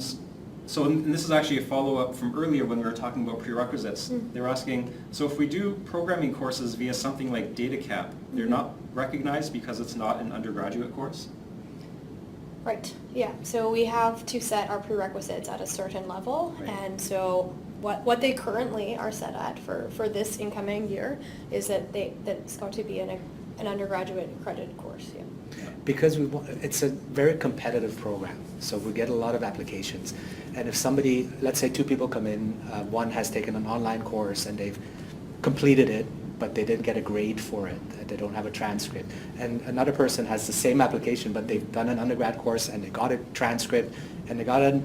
A: this is actually a follow-up from earlier when we were talking about prerequisites. They were asking, so if we do programming courses via something like DataCamp, they're not recognized because it's not an undergraduate course?
C: Right, yeah, so we have to set our prerequisites at a certain level,
A: Right.
C: and so what they currently are set at for this incoming year is that it's going to be an undergraduate accredited course, yeah.
D: Because it's a very competitive program, so we get a lot of applications. And if somebody, let's say 2 people come in, one has taken an online course and they've completed it, but they didn't get a grade for it, they don't have a transcript. And another person has the same application, but they've done an undergrad course and they got a transcript and they got a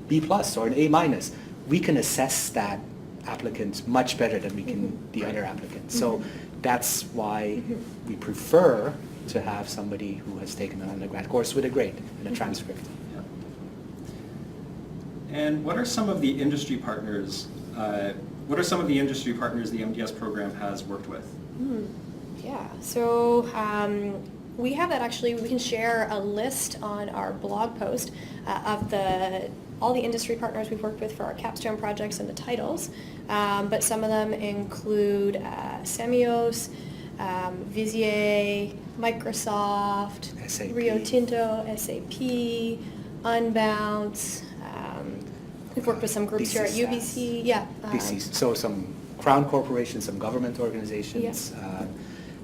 D: B+ or an A-. We can assess that applicant much better than we can the other applicants. So that's why we prefer to have somebody who has taken an undergrad course with a grade and a transcript.
A: Yeah. And what are some of the industry partners? What are some of the industry partners the MDS program has worked with?
C: Yeah, so We have that actually. We can share a list on our blog post of all the industry partners we've worked with for our Capstone projects and the titles. But some of them include Semios, Vizier, Microsoft,
D: SAP.
C: Rio Tinto, SAP, Unbounce. We've worked with some groups here at UBC. Yeah.
D: BC. So some crown corporations, some government organizations.
C: Yeah.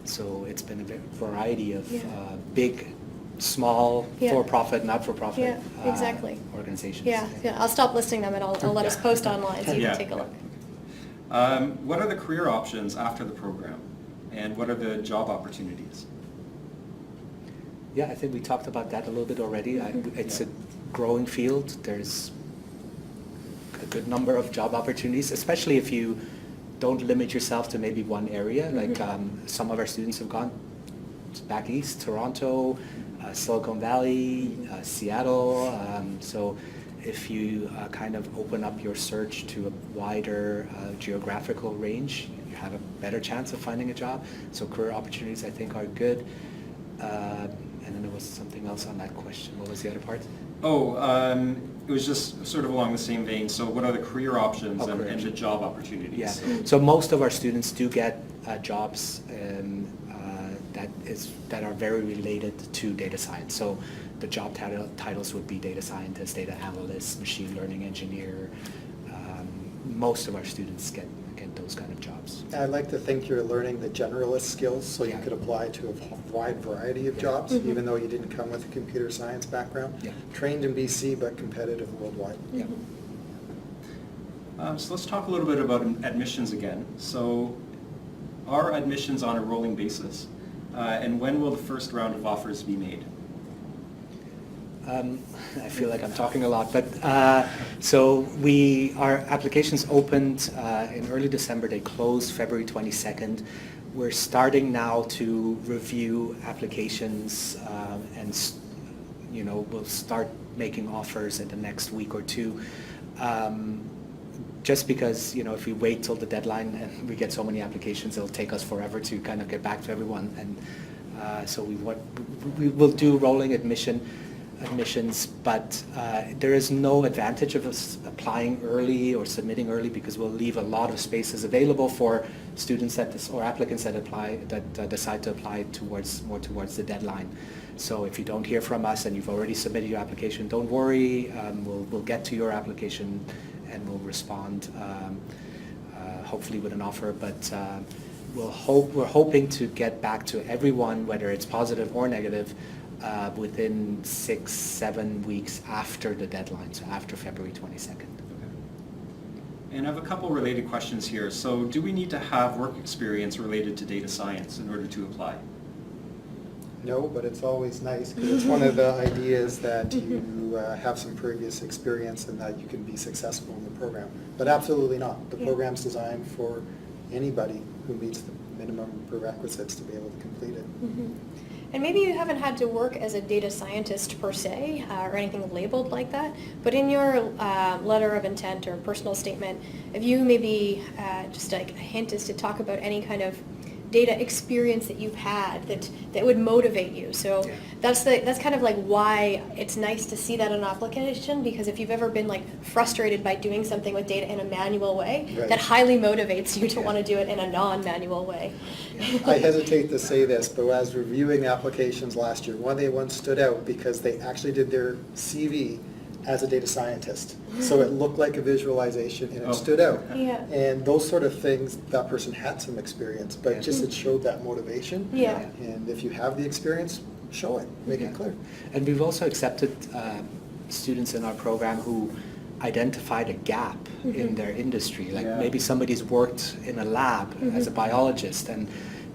D: So it's been a variety of big, small, for-profit, not-for-profit
C: Yeah, exactly.
D: organizations.
C: Yeah, I'll stop listing them and I'll let us post online so you can take a look.
A: What are the career options after the program? And what are the job opportunities?
D: Yeah, I think we talked about that a little bit already. It's a growing field. There's a good number of job opportunities, especially if you don't limit yourself to maybe one area. Like some of our students have gone back east, Toronto, Silicon Valley, Seattle. So if you kind of open up your search to a wider geographical range, you have a better chance of finding a job. So career opportunities, I think, are good. And then there was something else on that question. What was the other part?
A: It was just sort of along the same vein. So what are the career options and the job opportunities?
D: Yeah. So most of our students do get jobs that are very related to data science. So the job titles would be data scientist, data analyst, machine learning engineer. Most of our students get those kind of jobs.
B: I like to think you're learning the generalist skills so you could apply to a wide variety of jobs, even though you didn't come with a computer science background.
D: Yeah.
B: Trained in BC, but competitive worldwide.
D: Yeah.
A: So let's talk a little bit about admissions again. So are admissions on a rolling basis? And when will the first round of offers be made?
D: I feel like I'm talking a lot, but so our applications opened in early December. They closed February 22nd. We're starting now to review applications, and we'll start making offers in the next week or two. Just because if we wait till the deadline and we get so many applications, it'll take us forever to kind of get back to everyone, and so we will do rolling admissions, but there is no advantage of us applying early or submitting early because we'll leave a lot of spaces available for students or applicants that decide to apply more towards the deadline. So if you don't hear from us and you've already submitted your application, don't worry. We'll get to your application and we'll respond hopefully with an offer. But we're hoping to get back to everyone, whether it's positive or negative, within 6-7 weeks after the deadline, so after February 22nd.
A: Okay. And I have a couple related questions here. So do we need to have work experience related to data science in order to apply?
B: No, but it's always nice because it's one of the ideas that you have some previous experience and that you can be successful in the program. But absolutely not. The program's designed for anybody who meets the minimum prerequisites to be able to complete it.
C: And maybe you haven't had to work as a data scientist per se, or anything labeled like that, but in your letter of intent or personal statement, if you maybe just like a hint is to talk about any kind of data experience that you've had that would motivate you. So that's kind of like why it's nice to see that in an application, because if you've ever been like frustrated by doing something with data in a manual way, that highly motivates you to want to do it in a non-manual way.
B: I hesitate to say this, but as reviewing applications last year, one stood out because they actually did their CV as a data scientist. So it looked like a visualization and it stood out.
C: Yeah.
B: And those sort of things, that person had some experience, but just it showed that motivation.
C: Yeah.
B: And if you have the experience, show it, make it clear.
D: And we've also accepted students in our program who identified a gap in their industry. Like maybe somebody's worked in a lab as a biologist and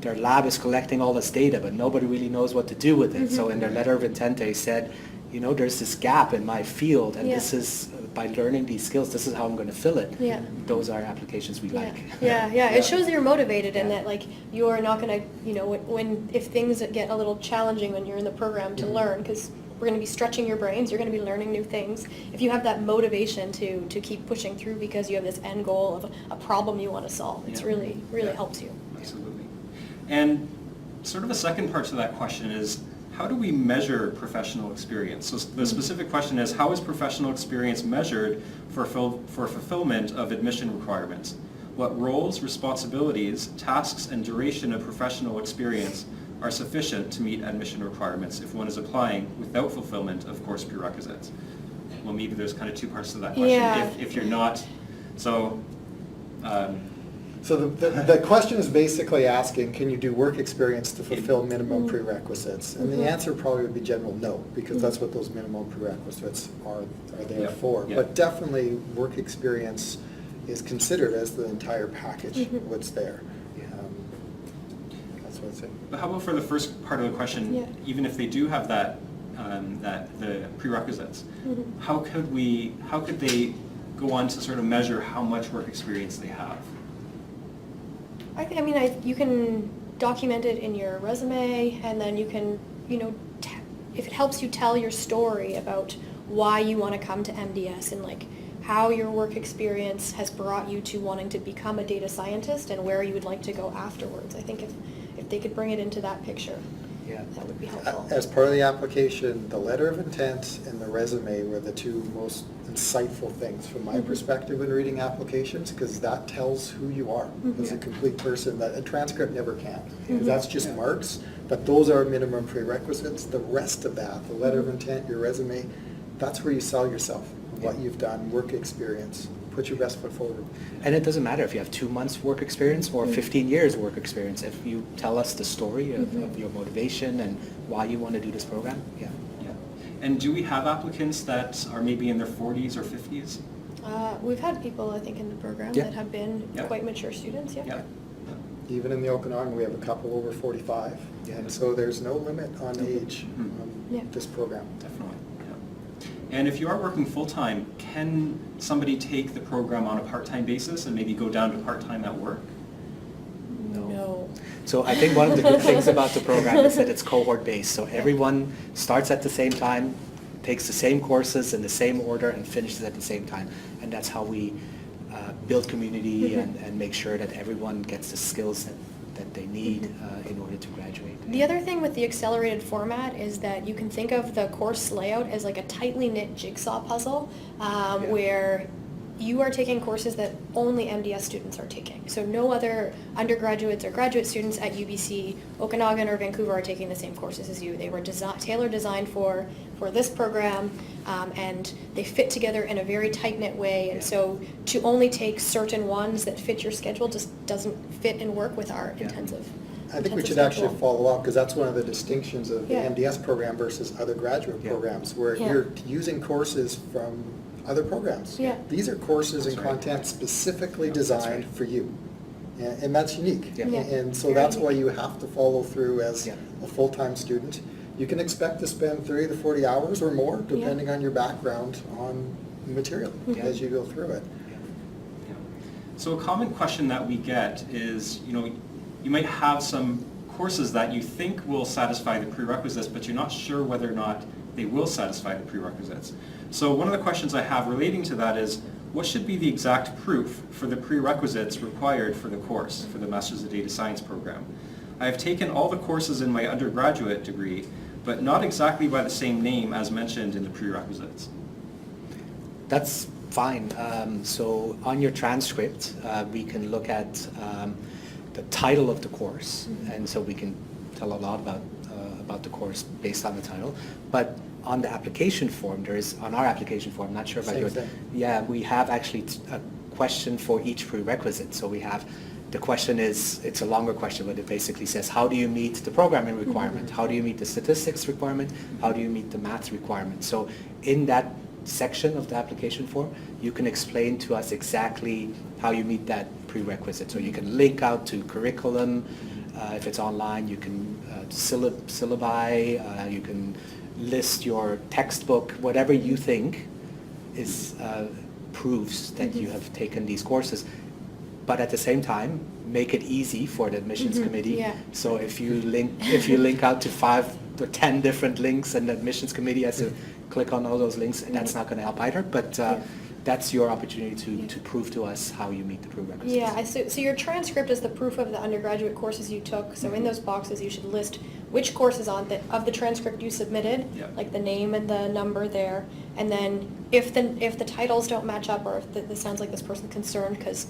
D: their lab is collecting all this data, but nobody really knows what to do with it. So in their letter of intent, they said, there's this gap in my field, and this is, by learning these skills, this is how I'm going to fill it.
C: Yeah.
D: Those are applications we like.
C: Yeah. It shows that you're motivated and that like you're not going to, if things get a little challenging when you're in the program to learn, because we're going to be stretching your brains, you're going to be learning new things. If you have that motivation to keep pushing through because you have this end goal of a problem you want to solve, it's really helps you.
A: Absolutely. And sort of a second part to that question is, how do we measure professional experience? So the specific question is, how is professional experience measured for fulfillment of admission requirements? What roles, responsibilities, tasks, and duration of professional experience are sufficient to meet admission requirements if one is applying without fulfillment of course prerequisites? Well, maybe there's kind of two parts to that question.
C: Yeah.
A: If you're not, so...
B: So the question is basically asking, can you do work experience to fulfill minimum prerequisites? And the answer probably would be general no, because that's what those minimum prerequisites are there
A: Yeah.
B: for.
A: Yeah.
B: But definitely work experience is considered as the entire package, what's there. That's what I'd say.
A: But how about for the first part of the question,
C: Yeah.
A: even if they do have that, the prerequisites, how could they go on to sort of measure how much work experience they have?
C: I mean, you can document it in your resume, and then you can, if it helps you tell your story about why you want to come to MDS and like how your work experience has brought you to wanting to become a data scientist and where you would like to go afterwards. I think if they could bring it into that picture, that would be helpful.
B: As part of the application, the letter of intent and the resume were the two most insightful things from my perspective in reading applications, because that tells who you are as a complete person that a transcript never can. Because that's just marks, but those are minimum prerequisites. The rest of that, the letter of intent, your resume, that's where you sell yourself, what you've done, work experience. Put your best foot forward.
D: And it doesn't matter if you have 2 months work experience or 15 years work experience. If you tell us the story of your motivation and why you want to do this program, yeah.
A: And do we have applicants that are maybe in their 40s or 50s?
C: We've had people, I think, in the program
D: Yeah.
C: that have been
A: Yeah.
C: quite mature students,
A: Yeah.
B: Even in the Okanagan, we have a couple over 45. And so there's no limit on age
C: Yeah.
B: on this program.
A: Definitely, yeah. And if you are working full-time, can somebody take the program on a part-time basis and maybe go down to part-time at work?
C: No.
D: So I think one of the good things about the program is that it's cohort-based. So everyone starts at the same time, takes the same courses in the same order, and finishes at the same time. And that's how we build community and make sure that everyone gets the skills that they need in order to graduate.
C: The other thing with the accelerated format is that you can think of the course layout as like a tightly knit jigsaw puzzle where you are taking courses that only MDS students are taking. So no other undergraduates or graduate students at UBC, Okanagan, or Vancouver are taking the same courses as you. They were tailor designed for this program, and they fit together in a very tight-knit way. And so to only take certain ones that fit your schedule just doesn't fit and work with our intensive
B: I think we should
C: schedule.
B: actually follow up, because that's one of the distinctions of the
C: Yeah.
B: MDS program versus other graduate programs, where you're using courses from other programs.
C: Yeah.
B: These are courses and
A: That's right.
B: content specifically
A: Yeah, that's
B: designed
A: right.
B: for you. And that's unique.
D: Yeah.
C: Yeah.
B: And so
C: Very
B: that's why
C: unique.
B: you have to follow through as
D: Yeah.
B: a full-time student. You can expect to spend 30 to 40 hours or more, depending on your background, on material as you go through it.
A: Yeah. So a common question that we get is, you might have some courses that you think will satisfy the prerequisites, but you're not sure whether or not they will satisfy the prerequisites. So one of the questions I have relating to that is, what should be the exact proof for the prerequisites required for the course, for the Masters of Data Science program? I have taken all the courses in my undergraduate degree, but not exactly by the same name as mentioned in the prerequisites.
D: That's fine. So on your transcript, we can look at the title of the course, and so we can tell a lot about the course based on the title. But on the application form, on our application form, not sure about
B: Same
D: yours.
B: thing.
D: Yeah, we have actually a question for each prerequisite. So the question is, it's a longer question, but it basically says, how do you meet the programming requirement? How do you meet the statistics requirement? How do you meet the math requirement? So in that section of the application form, you can explain to us exactly how you meet that prerequisite. So you can link out to curriculum. If it's online, you can syllabi, you can list your textbook, whatever you think is proves that you have taken these courses. But at the same time, make it easy for the admissions committee.
C: Yeah.
D: So if you link out to 5 or 10 different links, and the admissions committee has to click on all those links, that's not going to help either. But that's your opportunity to prove to us how you meet the prerequisites.
C: Yeah, so your transcript is the proof of the undergraduate courses you took. So in those boxes, you should list which course is on of the transcript you submitted,
A: Yeah.
C: like the name and the number there, and then if the titles don't match up, or if this sounds like this person's concerned because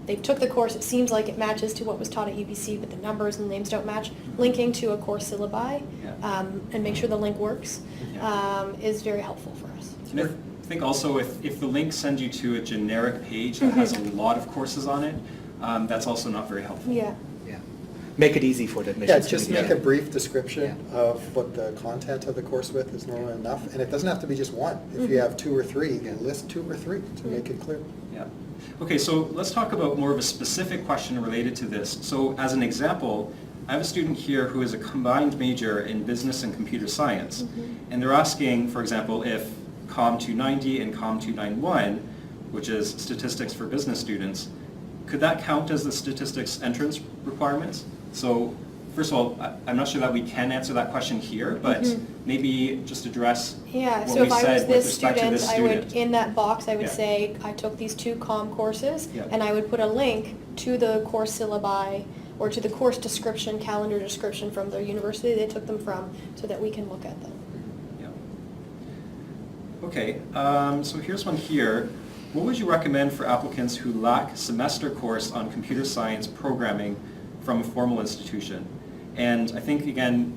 C: they took the course, it seems like it matches to what was taught at UBC, but the numbers and the names don't match, linking to a course syllabi and make sure the link works is very helpful for us.
A: And I think also if the link sends you to a generic page that has a lot of courses on it, that's also not very helpful.
C: Yeah.
D: Yeah. Make it easy for the
B: Yeah,
D: admissions
B: just
D: committee.
B: make a brief description
D: Yeah.
B: of what the content of the course width is normally enough, and it doesn't have to be just one. If you have 2 or 3, you can list 2 or 3 to make it clear.
A: Yeah. Okay, so let's talk about more of a specific question related to this. So as an example, I have a student here who is a combined major in business and computer science, and they're asking, for example, if COM 290 and COM 291, which is statistics for business students, could that count as the statistics entrance requirements? So first of all, I'm not sure that we can answer that question here, but maybe just address
C: Yeah,
A: what
C: so
A: we
C: if I was
A: said with
C: this
A: respect to
C: student,
A: this
C: I
A: student.
C: would, in that box, I would
A: Yeah.
C: say, I took these 2 COM courses,
A: Yeah.
C: and I would put a link to the course syllabi, or to the course description, calendar description from the university they took them from, so that we can look at them.
A: Yeah. Okay, so here's one here. What would you recommend for applicants who lack semester course on computer science programming from a formal institution? And I think, again,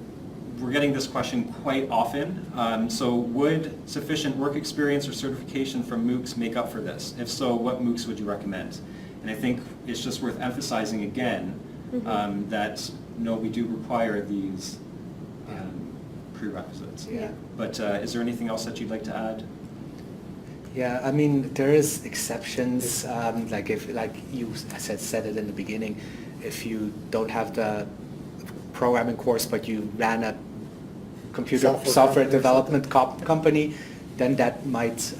A: we're getting this question quite often. So would sufficient work experience or certification from MOOCs make up for this? If so, what MOOCs would you recommend? And I think it's just worth emphasizing again that, no, we do require these prerequisites.
C: Yeah.
A: But is there anything else that you'd like to add?
D: Yeah, I mean, there is exceptions, like you said it in the beginning, if you don't have the programming course, but you ran a computer software development company, then that might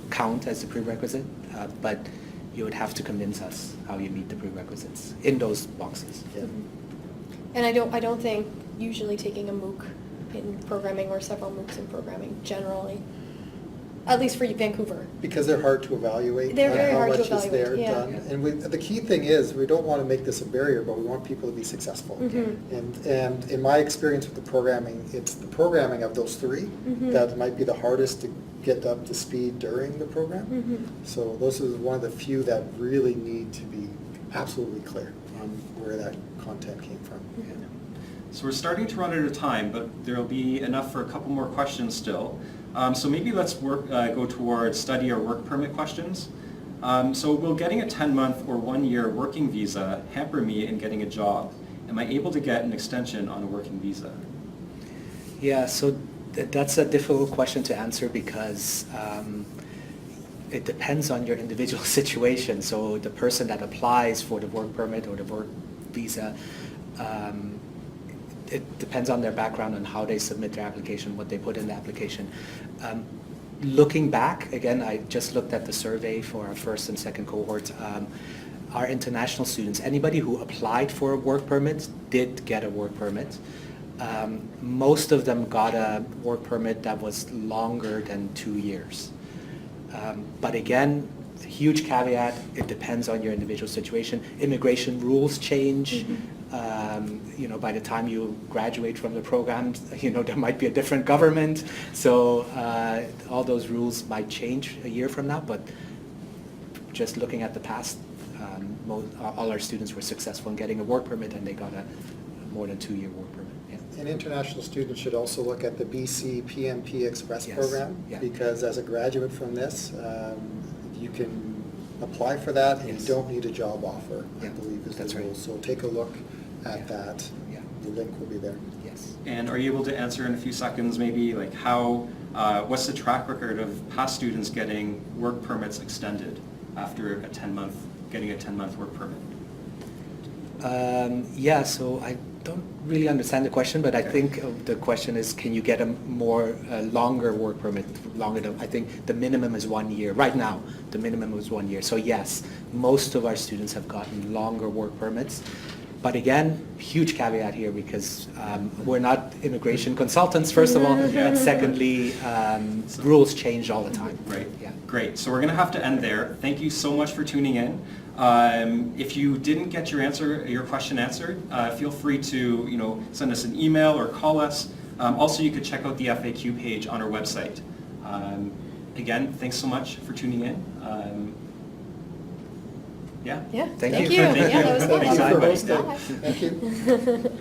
D: count as a prerequisite, but you would have to convince us how you meet the prerequisites in those boxes.
B: Yeah.
C: And I don't think usually taking a MOOC in programming or several MOOCs in programming generally, at least for Vancouver.
B: Because they're hard to evaluate.
C: They're very
B: how
C: hard to
B: much is there
C: evaluate, yeah.
B: done. And the key thing is, we don't want to make this a barrier, but we want people to be successful. And in my experience with the programming, it's the programming of those 3 that might be the hardest to get up to speed during the program. So those are one of the few that really need to be absolutely clear on where that content came from.
A: So we're starting to run out of time, but there'll be enough for a couple more questions still. So maybe let's go towards study or work permit questions. So will getting a 10-month or 1-year working visa hamper me in getting a job? Am I able to get an extension on a working visa?
D: Yeah, so that's a difficult question to answer because it depends on your individual situation. So the person that applies for the work permit or the work visa, it depends on their background and how they submit their application, what they put in the application. Looking back, again, I just looked at the survey for our first and second cohort. Our international students, anybody who applied for a work permit did get a work permit. Most of them got a work permit that was longer than 2 years. But again, huge caveat, it depends on your individual situation. Immigration rules change. By the time you graduate from the program, there might be a different government. So all those rules might change a year from now, but just looking at the past, all our students were successful in getting a work permit and they got a more than 2-year work permit. Yeah.
B: And international students should also look at the BC PMP Express
D: Yes.
B: program,
D: Yeah.
B: because as a graduate from this, you can apply for that and
D: Yes.
B: you don't need a job offer, I
D: Yeah,
B: believe is
D: that's
B: the
D: right.
B: rule. So take a look at
D: Yeah.
B: that.
D: Yeah.
B: The link will be there.
D: Yes.
A: And are you able to answer in a few seconds maybe like what's the track record of past students getting work permits extended after getting a 10-month work permit?
D: Yeah, so I don't really understand the question, but I think the question is, can you get a longer work permit? I think the minimum is 1 year. Right now, the minimum is 1 year. So yes, most of our students have gotten longer work permits. But again, huge caveat here because we're not immigration consultants, first of all, and secondly, rules change all the time.
A: Right.
D: Yeah.
A: Great. So we're going to have to end there. Thank you so much for tuning in. If you didn't get your question answered, feel free to send us an email or call us. Also, you could check out the FAQ page on our website. Again, thanks so much for tuning in.
C: Yeah.
D: Thank
C: Thank
D: you.
C: you.
D: Thank
C: Yeah,
D: you.
C: that was
B: Thank you
C: fun.
B: for
A: Bye.
B: hosting. Thank you.